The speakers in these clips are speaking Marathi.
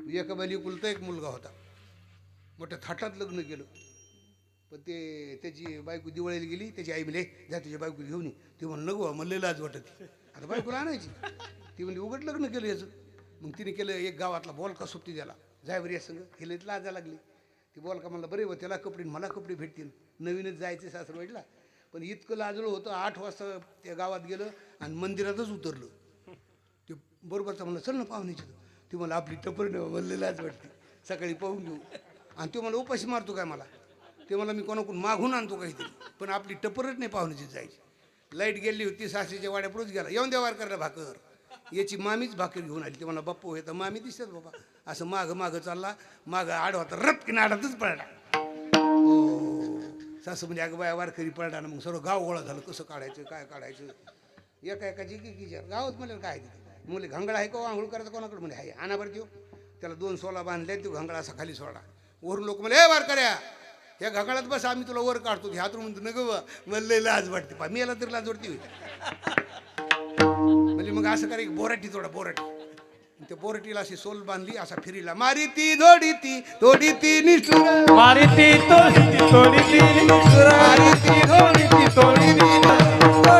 एका बाली कुलता एक मुलगा होता, मोठ्या थाटात लग्न केलं. पण ते त्याची बायको दिवाळीला गेली, त्याची आई म्हणले जा तुझ्या बायको घेऊन ये. ती म्हणलं नको मला लय लाज वाटत, आता बायकोला आणायची. ती म्हणली उघड लग्न केलं याचं. मग तिने केलं, एक गावातला बोलका सोबती द्याला, जायवर या संग. हिला लाजा लागली. ती बोलका म्हणला बरे व त्याला कपडे मला कपडे भेटतील, नवीनच जायचे सासरवाडीला. पण इतकं लाजलं होतं, 8 वाजता त्या गावात गेलं आणि मंदिरातच उतरलं. ते बरोबरचा म्हणलं चल ना पाहुण्याची. ती मला आपली टपर नाही म्हणले लाज वाटते, सकाळी पाहून घेऊ. आणि तो मला उपाशी मारतो काय मला, ते मला मी कोणाकडून मागून आणतो काहीतरी, पण आपली टपरच नाही पाहुण्याची जायची. लाईट गेली होती, सासरीच्या वाड्यापुढंच गेला, येऊन देवार करायला भाकर. याची मामीच भाकर घेऊन आली. ते मला बाप्पू हे तर मामी दिसतात बाबा. असं मागं मागं चालला, मागं आडवा तर रपकीन आडातच पडला. हो सासू म्हणजे अगं बाया वारकरी पडला ना. मग सर्व गाव गोळा झालं, कसं काढायचं काय काढायचं. एकाची एकीच्या गावात म्हणलं काय तिथे मुले घांगळा आहे का आंघोळ करायचं कोणाकडे म्हणे आहे आणा बरं. त्यो त्याला 2 सोला बांधले, तो घांगळा असा खाली सोडा. वरून लोक म्हणले ए वारकऱ्या या घांगळात बस, आम्ही तुला वर काढतो. ह्यात म्हणतो न ग मला लय लाज वाटते. पा मी याला तरी लाज वाटते म्हणजे. मग असं करा, बोराटी तोडा बोराटी. त्या बोराटीला अशी सोल बांधली, असा फिरीला मारी ती धोडी ती तोडी ती निष्ठुर मारी ती तोडी ती निष्ठुर मारी ती धोडी ती तोडी ती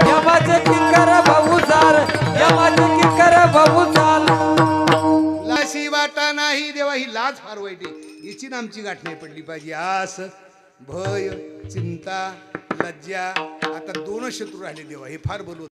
यमाचे किंकर भाऊ चाल यमाचे किंकर भाऊ चाल. लाशी वाटा नाही देवा, ही लाज फार वाईट आहे. हिची आमची गाठ नाही पडली पाहिजे. आस भय चिंता लज्जा, आता 2 शत्रू राहिले देवा, हे फार बोलवत.